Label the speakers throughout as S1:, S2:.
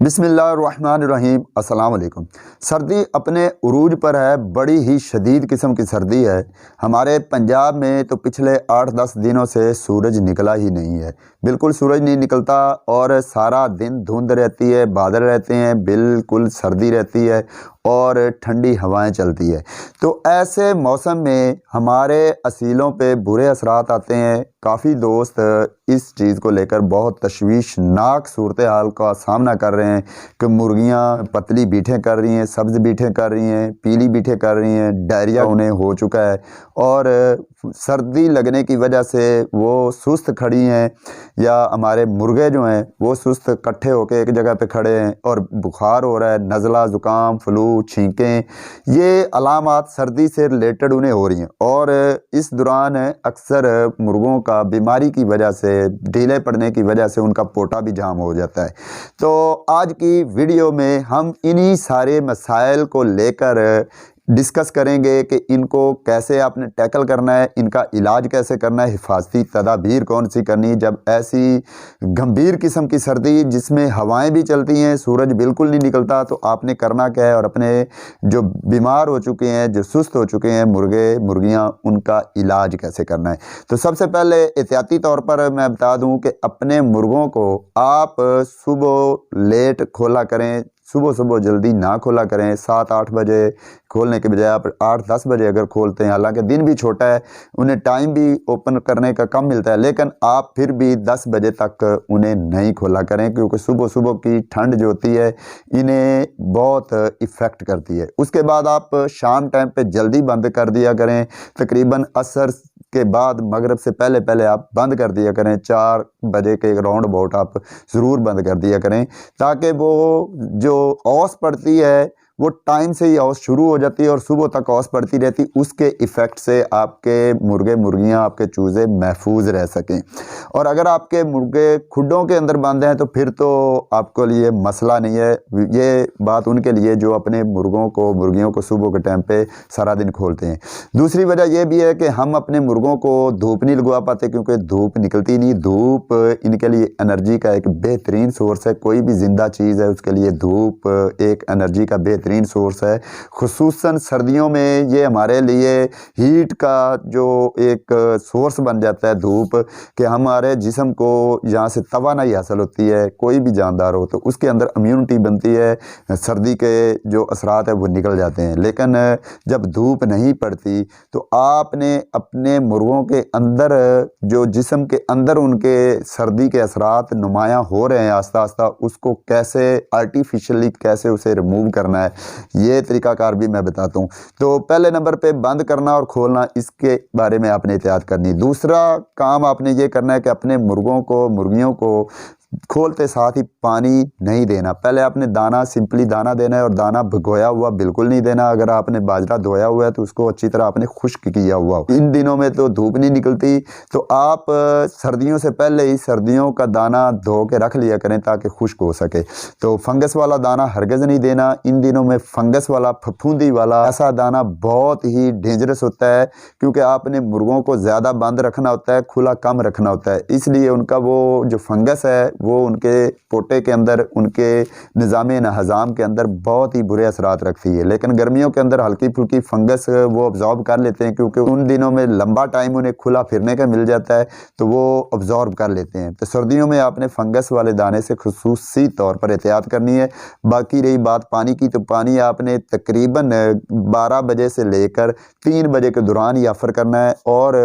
S1: बिस्मिल्लाहिर्रहमानिर्रहीम। अस्सलाम वालेकुम। सर्दी अपने उरूज पर है, बड़ी ही शदीद किस्म की सर्दी है। हमारे पंजाब में तो पिछले 8-10 दिनों से सूरज निकला ही नहीं है, बिल्कुल सूरज नहीं निकलता और सारा दिन धुंध रहती है, बादल रहते हैं, बिल्कुल सर्दी रहती है और ठंडी हवाएं चलती है। तो ऐसे मौसम में हमारे असीलों पे बुरे असरात आते हैं। काफ़ी दोस्त इस चीज़ को लेकर बहुत तशवीशनाक सूरत हाल का सामना कर रहे हैं कि मुर्गियां पतली बीठें कर रही हैं, सब्ज़ बीठें कर रही हैं, पीली बीठें कर रही हैं, डायरिया उन्हें हो चुका है और सर्दी लगने की वजह से वो सुस्त खड़ी हैं, या हमारे मुर्गे जो हैं वो सुस्त इकट्ठे होकर एक जगह पे खड़े हैं और बुखार हो रहा है, नज़ला, ज़ुकाम, फ्लू, छींकें, ये अलामात सर्दी से रिलेटेड उन्हें हो रही हैं। और इस दौरान अक्सर मुर्गों का बीमारी की वजह से, ढीले पड़ने की वजह से उनका पोटा भी जाम हो जाता है। तो आज की वीडियो में हम इन्हीं सारे मसाइल को लेकर डिस्कस करेंगे कि इनको कैसे आपने टैकल करना है, इनका इलाज कैसे करना है, हिफाजती तदाबीर कौन सी करनी है जब ऐसी गंभीर किस्म की सर्दी जिसमें हवाएं भी चलती हैं, सूरज बिल्कुल नहीं निकलता, तो आपने करना क्या है और अपने जो बीमार हो चुके हैं, जो सुस्त हो चुके हैं मुर्गे मुर्गियां, उनका इलाज कैसे करना है। तो सबसे पहले एहतियाती तौर पर मैं बता दूं कि अपने मुर्गों को आप सुबह लेट खोला करें, सुबह सुबह जल्दी ना खोला करें। 7-8 बजे खोलने के बजाय आप 8-10 बजे अगर खोलते हैं, हालांकि दिन भी छोटा है, उन्हें टाइम भी ओपन करने का कम मिलता है, लेकिन आप फिर भी 10 बजे तक उन्हें नहीं खोला करें, क्योंकि सुबह सुबह की ठंड जो होती है इन्हें बहुत इफ़ेक्ट करती है। उसके बाद आप शाम टाइम पे जल्दी बंद कर दिया करें, तकरीबन असर के बाद, मगरिब से पहले पहले आप बंद कर दिया करें। 4 बजे के राउंड अबाउट आप ज़रूर बंद कर दिया करें, ताकि वो जो औस पड़ती है वो टाइम से ही औस शुरू हो जाती है और सुबह तक औस पड़ती रहती, उसके इफ़ेक्ट से आपके मुर्गे मुर्गियां, आपके चूज़े महफूज रह सकें। और अगर आपके मुर्गे खुडों के अंदर बंद हैं तो फिर तो आपके लिए मसला नहीं है। ये बात उनके लिए जो अपने मुर्गों को मुर्गियों को सुबह के टाइम पे सारा दिन खोलते हैं। दूसरी वजह यह भी है कि हम अपने मुर्गों को धूप नहीं लगवा पाते, क्योंकि धूप निकलती नहीं। धूप इनके लिए एनर्जी का एक बेहतरीन सोर्स है। कोई भी ज़िंदा चीज़ है उसके लिए धूप एक एनर्जी का बेहतरीन सोर्स है। खुसूसन सर्दियों में ये हमारे लिए हीट का जो एक सोर्स बन जाता है धूप, कि हमारे जिस्म को यहाँ से तवानाई हासिल होती है। कोई भी जानदार हो तो उसके अंदर इम्यूनिटी बनती है, सर्दी के जो असरात है वो निकल जाते हैं। लेकिन जब धूप नहीं पड़ती तो आपने अपने मुर्गों के अंदर, जो जिस्म के अंदर उनके सर्दी के असरात नुमायाँ हो रहे हैं आस्ता आस्ता, उसको कैसे आर्टिफिशियली कैसे उसे रिमूव करना है, ये तरीकाकार भी मैं बताता हूँ। तो पहले नंबर पे बंद करना और खोलना, इसके बारे में आपने एहतियात करनी। दूसरा काम आपने ये करना है कि अपने मुर्गों को मुर्गियों को खोलते साथ ही पानी नहीं देना। पहले आपने दाना, सिंपली दाना देना है और दाना भिगोया हुआ बिल्कुल नहीं देना। अगर आपने बाजरा धोया हुआ है तो उसको अच्छी तरह आपने खुश्क किया हुआ हो। इन दिनों में तो धूप नहीं निकलती, तो आप सर्दियों से पहले ही सर्दियों का दाना धो के रख लिया करें ताकि खुश्क हो सके। तो फंगस वाला दाना हरगिज़ नहीं देना। इन दिनों में फंगस वाला, फफूंदी वाला ऐसा दाना बहुत ही डेंजरस होता है, क्योंकि आपने मुर्गों को ज़्यादा बंद रखना होता है, खुला कम रखना होता है। इसलिए उनका वो जो फंगस है वो उनके पोटे के अंदर, उनके निज़ाम हज़ाम के अंदर बहुत ही बुरे असरात रखती है। लेकिन गर्मियों के अंदर हल्की फुल्की फंगस वो अब्जॉर्ब कर लेते हैं, क्योंकि उन दिनों में लंबा टाइम उन्हें खुला फिरने का मिल जाता है, तो वो अब्जॉर्ब कर लेते हैं। तो सर्दियों में आपने फंगस वाले दाने से खुसूसी तौर पर एहतियात करनी है। बाकी रही बात पानी की, तो पानी आपने तकरीबन 12 बजे से लेकर 3 बजे के दौरान ही ऑफ़र करना है और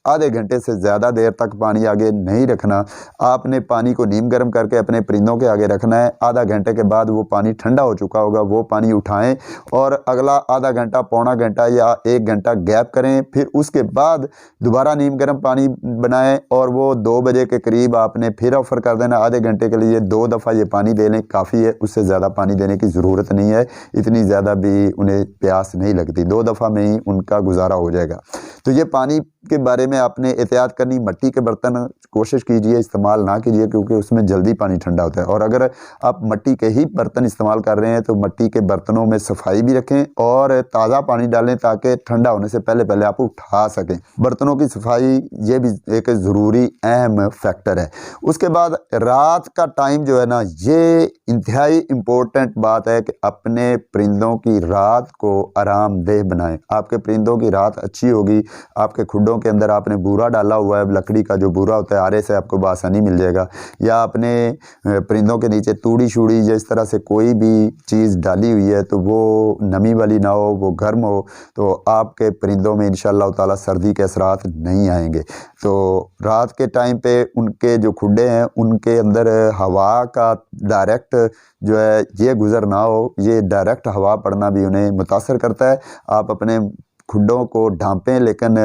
S1: आधे घंटे से ज़्यादा देर तक पानी आगे नहीं रखना। आपने पानी को नीम गर्म करके अपने परिंदों के आगे रखना है। आधा घंटे के बाद वो पानी ठंडा हो चुका होगा, वो पानी उठाएं और अगला आधा घंटा, पौना घंटा या 1 घंटा गैप करें। फिर उसके बाद दोबारा नीम गर्म पानी बनाएं और वो 2 बजे के करीब आपने फिर ऑफ़र कर देना। आधे घंटे के लिए 2 दफ़ा ये पानी दे लें, काफ़ी है, उससे ज़्यादा पानी देने की ज़रूरत नहीं है। इतनी ज़्यादा भी उन्हें प्यास नहीं लगती, 2 दफ़ा में ही उनका गुजारा हो जाएगा। तो ये पानी के बारे में आपने एहतियात करनी, मिट्टी के बर्तन कोशिश कीजिए इस्तेमाल ना कीजिए, क्योंकि उसमें जल्दी पानी ठंडा होता है। और अगर आप मिट्टी के ही बर्तन इस्तेमाल कर रहे हैं तो मिट्टी के बर्तनों में सफाई भी रखें और ताज़ा पानी डालें ताकि ठंडा होने से पहले पहले आप उठा सकें। बर्तनों की सफाई ये भी एक ज़रूरी अहम फैक्टर है। उसके बाद रात का टाइम जो है ना, ये इंतहाई इम्पोर्टेंट बात है कि अपने परिंदों की रात को आरामदेह बनाएं। आपके परिंदों की रात अच्छी होगी, आपके खुड्डों के अंदर आपने बूरा डाला हुआ है, लकड़ी का जो बूरा होता है आरे से आपको बआसानी मिल जाएगा, या अपने परिंदों के नीचे तूड़ी शूड़ी या इस तरह से कोई भी चीज़ डाली हुई है तो वो नमी वाली ना हो, वो गर्म हो, तो आपके परिंदों में इंशाअल्लाह ताला सर्दी के असरात नहीं आएंगे। तो रात के टाइम पे उनके जो खुड्डे हैं उनके अंदर हवा का डायरेक्ट जो है ये गुज़र ना हो, ये डायरेक्ट हवा पड़ना भी उन्हें मुतासर करता है। आप अपने खुड्डों को ढांपें, लेकिन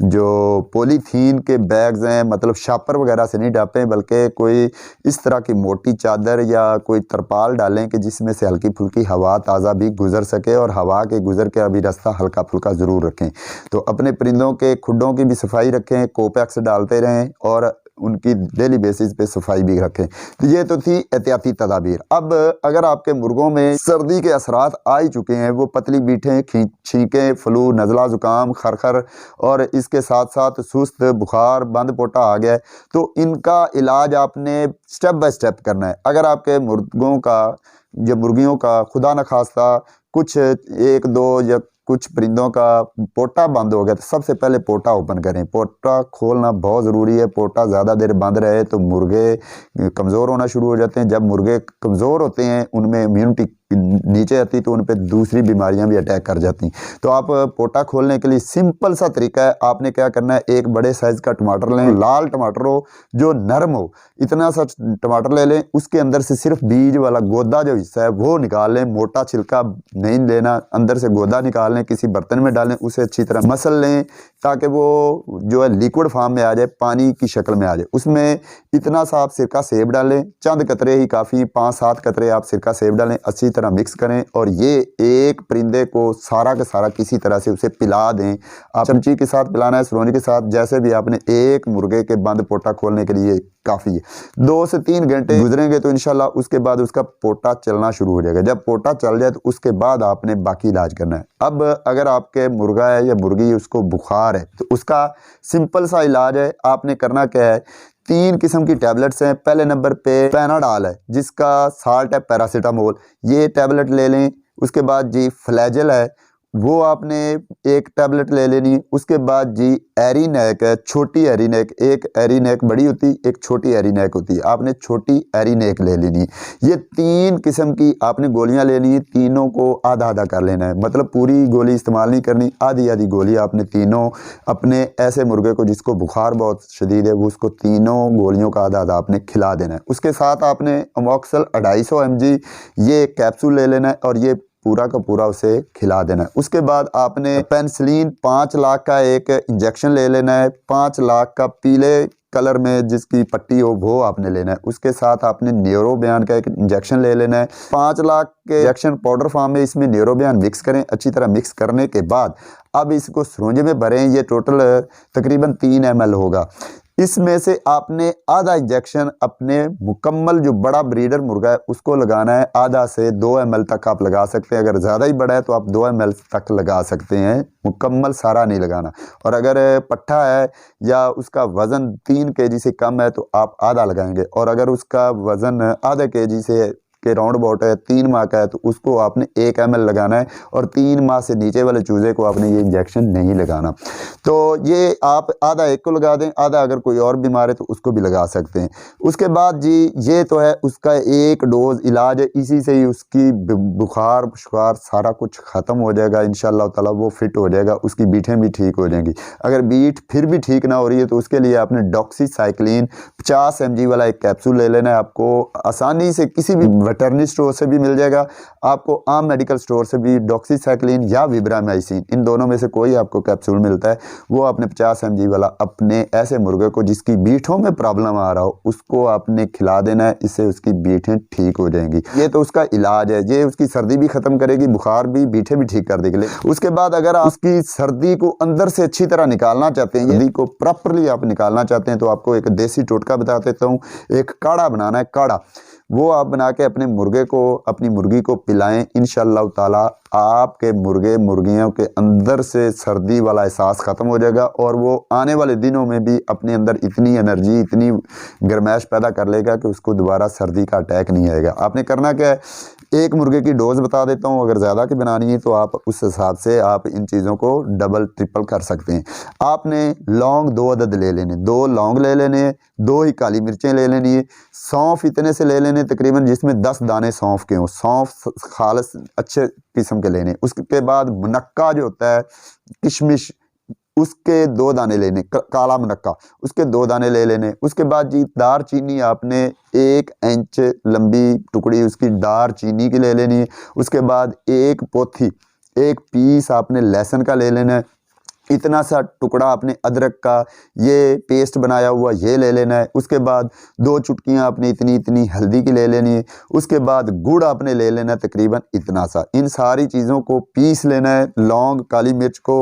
S1: जो पॉलीथीन के बैग्स हैं, मतलब शापर वगैरह से नहीं ढांपें, बल्कि कोई इस तरह की मोटी चादर या कोई तरपाल डालें कि जिसमें से हल्की फुल्की हवा ताज़ा भी गुज़र सके, और हवा के गुज़र के अभी रास्ता हल्का फुल्का ज़रूर रखें। तो अपने परिंदों के खुड्डों की भी सफाई रखें, कोपेक्स डालते रहें और उनकी डेली बेसिस पे सफाई भी रखें। तो ये तो थी एहतियाती तदाबीर। अब अगर आपके मुर्गों में सर्दी के असरात आ ही चुके हैं, वो पतली बीठें, छींकें, फ्लू, नज़ला, ज़ुकाम, खरखर और इसके साथ साथ सुस्त, बुखार, बंद पोटा आ गया है, तो इनका इलाज आपने स्टेप बाय स्टेप करना है। अगर आपके मुर्गों का या मुर्गियों का खुदा न खास्ता कुछ 1, 2 या कुछ परिंदों का पोटा बंद हो गया तो सबसे पहले पोटा ओपन करें। पोटा खोलना बहुत ज़रूरी है। पोटा ज़्यादा देर बंद रहे तो मुर्गे कमज़ोर होना शुरू हो जाते हैं। जब मुर्गे कमज़ोर होते हैं, उनमें इम्यूनिटी नीचे आती तो उन पर दूसरी बीमारियां भी अटैक कर जाती। तो आप पोटा खोलने के लिए सिंपल सा तरीका है, आपने क्या करना है, एक बड़े साइज़ का टमाटर लें, लाल टमाटर हो जो नरम हो, इतना सा टमाटर ले लें। उसके अंदर से सिर्फ बीज वाला गोदा जो हिस्सा है वो निकाल लें, मोटा छिलका नहीं लेना, अंदर से गोदा निकाल लें, किसी बर्तन में डालें, उसे अच्छी तरह मसल लें ताकि वो जो है लिक्विड फॉर्म में आ जाए, पानी की शक्ल में आ जाए। उसमें इतना सा आप सिरका सेब डालें, चंद कतरे ही काफ़ी, 5-7 कतरे आप सिरका सेब डालें, अच्छी तरह मिक्स करें और ये एक परिंदे को सारा का सारा किसी तरह से उसे पिला दें। आप चमची के साथ पिलाना है, सलोनी के साथ, जैसे भी आपने। एक मुर्गे के बंद पोटा खोलने के लिए काफ़ी है। 2 से 3 घंटे गुजरेंगे तो इंशाल्लाह उसके बाद उसका पोटा चलना शुरू हो जाएगा। जब पोटा चल जाए तो उसके बाद आपने बाकी इलाज करना है। अब अगर आपके मुर्गा है या मुर्गी उसको बुखार है तो उसका सिंपल सा इलाज है। आपने करना क्या है, 3 किस्म की टैबलेट्स हैं। पहले नंबर पे पैनाडॉल है जिसका साल्ट है पैरासीटामोल, ये टैबलेट ले लें। उसके बाद जी फ्लैजेल है, वो आपने एक टैबलेट ले लेनी। उसके बाद जी एरीनेक है, छोटी एरीनेक, एक एरीनेक बड़ी होती, एक छोटी एरीनेक होती है, आपने छोटी एरीनेक ले लेनी। ये 3 किस्म की आपने गोलियां लेनी है, तीनों को आधा आधा कर लेना है, मतलब पूरी गोली इस्तेमाल नहीं करनी, आधी आधी गोली आपने तीनों अपने ऐसे मुर्गे को जिसको बुखार बहुत शदीद है वो उसको तीनों गोलियों का आधा आधा आपने खिला देना है। उसके साथ आपने अमोक्सल 250 mg ये कैप्सूल ले लेना है और ये पूरा का पूरा उसे खिला देना है। उसके बाद आपने पेनिसिलिन 5 लाख का एक इंजेक्शन ले लेना है, 5 लाख का पीले कलर में जिसकी पट्टी हो वो आपने लेना है। उसके साथ आपने न्यूरोबियान का एक इंजेक्शन ले लेना है, 5 लाख के इंजेक्शन पाउडर फॉर्म में, इसमें न्यूरोबियान मिक्स करें। अच्छी तरह मिक्स करने के बाद अब इसको सिरिंज में भरें। ये टोटल तकरीबन 3 ml होगा। इसमें से आपने आधा इंजेक्शन अपने मुकम्मल जो बड़ा ब्रीडर मुर्गा है उसको लगाना है। आधा से 2 ml तक आप लगा सकते हैं। अगर ज़्यादा ही बड़ा है तो आप 2 ml तक लगा सकते हैं, मुकम्मल सारा नहीं लगाना। और अगर पट्ठा है या उसका वज़न 3 kg से कम है तो आप आधा लगाएंगे, और अगर उसका वज़न आधा kg से के राउंड अबाउट है, 3 माह का है, तो उसको आपने 1 ml लगाना है। और 3 माह से नीचे वाले चूज़े को आपने ये इंजेक्शन नहीं लगाना। तो ये आप आधा एक को लगा दें, आधा अगर कोई और बीमार है तो उसको भी लगा सकते हैं। उसके बाद जी ये तो है उसका एक डोज इलाज है, इसी से ही उसकी बुखार शुखार सारा कुछ ख़त्म हो जाएगा इंशाअल्लाह ताला। वो फिट हो जाएगा, उसकी बीठें भी ठीक हो जाएंगी। अगर बीठ फिर भी ठीक ना हो रही है तो उसके लिए आपने डॉक्सीसाइक्लिन 50 mg वाला एक कैप्सूल ले लेना है। आपको आसानी से किसी भी वेटरनरी स्टोर से भी मिल जाएगा, आपको आम मेडिकल स्टोर से भी डॉक्सीसाइक्लिन या विब्रामाइसिन, इन दोनों में से कोई आपको कैप्सूल मिलता है, वो आपने 50 mg वाला अपने ऐसे मुर्गे को जिसकी बीठों में प्रॉब्लम आ रहा हो उसको आपने खिला देना है। इससे उसकी बीठें ठीक हो जाएंगी। ये तो उसका इलाज है, ये उसकी सर्दी भी खत्म करेगी, बुखार भी, बीठे भी ठीक कर देगी। उसके बाद अगर आप उसकी सर्दी को अंदर से अच्छी तरह निकालना चाहते हैं, सर्दी को प्रॉपरली आप निकालना चाहते हैं, तो आपको एक देसी टोटका बता देता हूँ। एक काढ़ा बनाना है, काढ़ा वो आप बना के अपने मुर्गे को, अपनी मुर्गी को पिलाएं। इंशाअल्लाह ताला आपके मुर्गे मुर्गियों के अंदर से सर्दी वाला एहसास ख़त्म हो जाएगा और वो आने वाले दिनों में भी अपने अंदर इतनी एनर्जी, इतनी गर्माइश पैदा कर लेगा कि उसको दोबारा सर्दी का अटैक नहीं आएगा। आपने करना क्या है, एक मुर्गे की डोज बता देता हूँ, अगर ज़्यादा की बनानी है तो आप उस हिसाब से आप इन चीज़ों को डबल ट्रिपल कर सकते हैं। आपने लौंग 2 अदद ले लेने, 2 लौंग ले लेने, 2 ही काली मिर्चें ले लेनी है, सौंफ इतने से ले लेने तकरीबन जिसमें 10 दाने सौंफ के हों, सौंफ खालस अच्छे किस्म के लेने। उसके बाद मुनक्का जो होता है, किशमिश, उसके 2 दाने लेने, काला मुनक्का, उसके 2 दाने ले लेने। उसके बाद जी दार चीनी आपने 1 इंच लंबी टुकड़ी उसकी दार चीनी की ले लेनी है। उसके बाद 1 पोथी, 1 पीस आपने लहसुन का ले लेना है। इतना सा टुकड़ा आपने अदरक का ये पेस्ट बनाया हुआ ये ले लेना है। उसके बाद 2 चुटकियाँ आपने इतनी इतनी हल्दी की ले लेनी है। उसके बाद गुड़ आपने ले लेना है तकरीबन इतना सा। इन सारी चीज़ों को पीस लेना है, लौंग, काली मिर्च को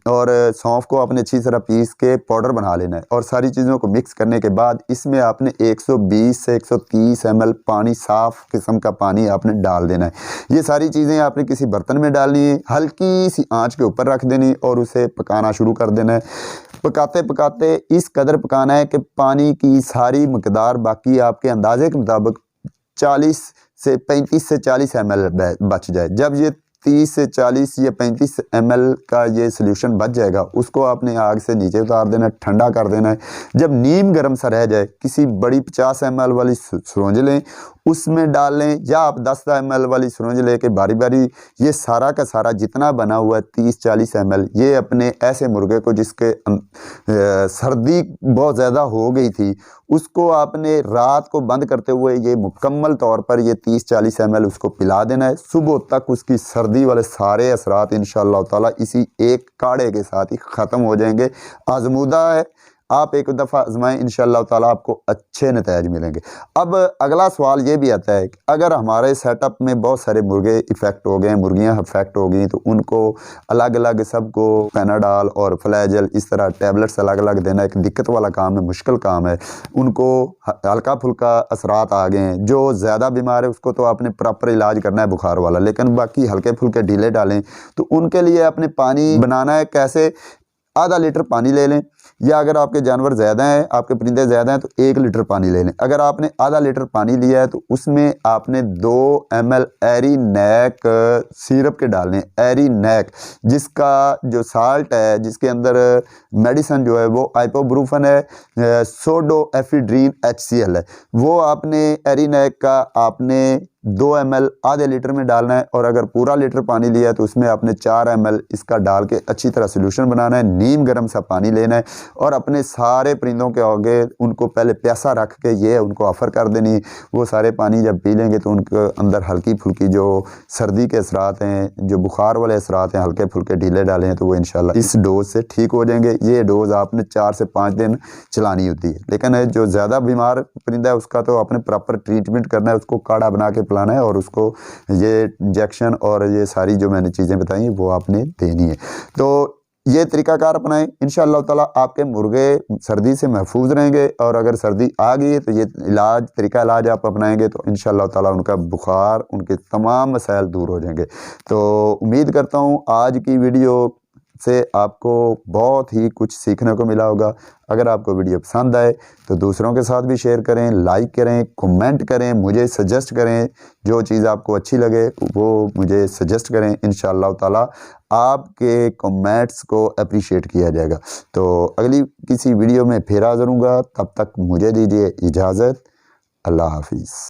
S1: और सौंफ को आपने अच्छी तरह पीस के पाउडर बना लेना है। और सारी चीज़ों को मिक्स करने के बाद इसमें आपने 120 से 130 ml पानी, साफ़ किस्म का पानी आपने डाल देना है। ये सारी चीज़ें आपने किसी बर्तन में डालनी है, हल्की सी आँच के ऊपर रख देनी और उसे पकाना शुरू कर देना है। पकाते पकाते इस कदर पकाना है कि पानी की सारी मकदार बाकी आपके अंदाजे के मुताबिक 35 से 40 ml बच जाए। जब ये 30 से 40 या 35 ml का ये सोल्यूशन बच जाएगा, उसको आपने आग से नीचे उतार देना है, ठंडा कर देना है। जब नीम गर्म सा रह जाए, किसी बड़ी 50 ml वाली सुरंज लें, उसमें डाल लें, या आप 10 ml वाली सुरंज लेके बारी बारी ये सारा का सारा जितना बना हुआ है 30-40 ml, ये अपने ऐसे मुर्गे को जिसके सर्दी बहुत ज़्यादा हो गई थी, उसको आपने रात को बंद करते हुए ये मुकम्मल तौर पर ये 30-40 ml उसको पिला देना है। सुबह तक उसकी सर्दी वाले सारे असरात इंशाअल्लाह ताला इसी एक काढ़े के साथ ही ख़त्म हो जाएंगे। आज़मूदा है, आप एक दफ़ा आजमाएं, इंशाअल्लाह ताला आपको अच्छे नतीजे मिलेंगे। अब अगला सवाल ये भी आता है कि अगर हमारे सेटअप में बहुत सारे मुर्गे इफ़ेक्ट हो गए, मुर्गियां इफ़ेक्ट हो गई, तो उनको अलग अलग सबको पैनाडॉल और फ्लैजल इस तरह टैबलेट्स अलग अलग देना एक दिक्कत वाला काम है, मुश्किल काम है। उनको हल्का फुल्का असरात आ गए हैं, जो ज़्यादा बीमार है उसको तो आपने प्रॉपर इलाज करना है बुखार वाला, लेकिन बाकी हल्के फुल्के ढीले डालें तो उनके लिए आपने पानी बनाना है कैसे, आधा लीटर पानी ले लें, या अगर आपके जानवर ज़्यादा हैं, आपके परिंदे ज़्यादा हैं तो 1 लीटर पानी ले लें। अगर आपने आधा लीटर पानी लिया है तो उसमें आपने 2 ml एरीनैक सिरप के डालने। एरीनैक जिसका जो साल्ट है, जिसके अंदर मेडिसन जो है वो आइपोब्रूफन है, सोडोएफिड्रीन HCl है, वो आपने एरीनैक का आपने 2 ml आधे लीटर में डालना है। और अगर पूरा लीटर पानी लिया है तो उसमें आपने 4 ml इसका डाल के अच्छी तरह सोल्यूशन बनाना है। नीम गर्म सा पानी लेना है और अपने सारे परिंदों के आगे उनको पहले प्यासा रख के ये उनको ऑफ़र कर देनी। वो सारे पानी जब पी लेंगे तो उनके अंदर हल्की फुल्की जो सर्दी के असरात हैं, जो बुखार वाले असरात हैं, हल्के फुल्के ढीले डाले हैं, तो वो इंशाल्लाह इस डोज से ठीक हो जाएंगे। ये डोज़ आपने 4 से 5 दिन चलानी होती है, लेकिन जो ज़्यादा बीमार परिंदा है उसका तो आपने प्रॉपर ट्रीटमेंट करना है, उसको काढ़ा बना के पिलाना है और उसको ये इंजेक्शन और ये सारी जो मैंने चीज़ें बताई हैं वो आपने देनी है। तो ये तरीक़ाकार अपनाएं, इंशाअल्लाह ताला आपके मुर्गे सर्दी से महफूज रहेंगे। और अगर सर्दी आ गई है तो ये तरीका इलाज आप अपनाएंगे तो इंशाअल्लाह ताला उनका बुखार, उनके तमाम मसाइल दूर हो जाएंगे। तो उम्मीद करता हूँ आज की वीडियो से आपको बहुत ही कुछ सीखने को मिला होगा। अगर आपको वीडियो पसंद आए तो दूसरों के साथ भी शेयर करें, लाइक करें, कमेंट करें, मुझे सजेस्ट करें, जो चीज़ आपको अच्छी लगे वो मुझे सजेस्ट करें। इंशाअल्लाह ताला आपके कमेंट्स को अप्रिशिएट किया जाएगा। तो अगली किसी वीडियो में फिर हाज़िर होऊंगा, तब तक मुझे दीजिए इजाज़त। अल्लाह हाफिज़।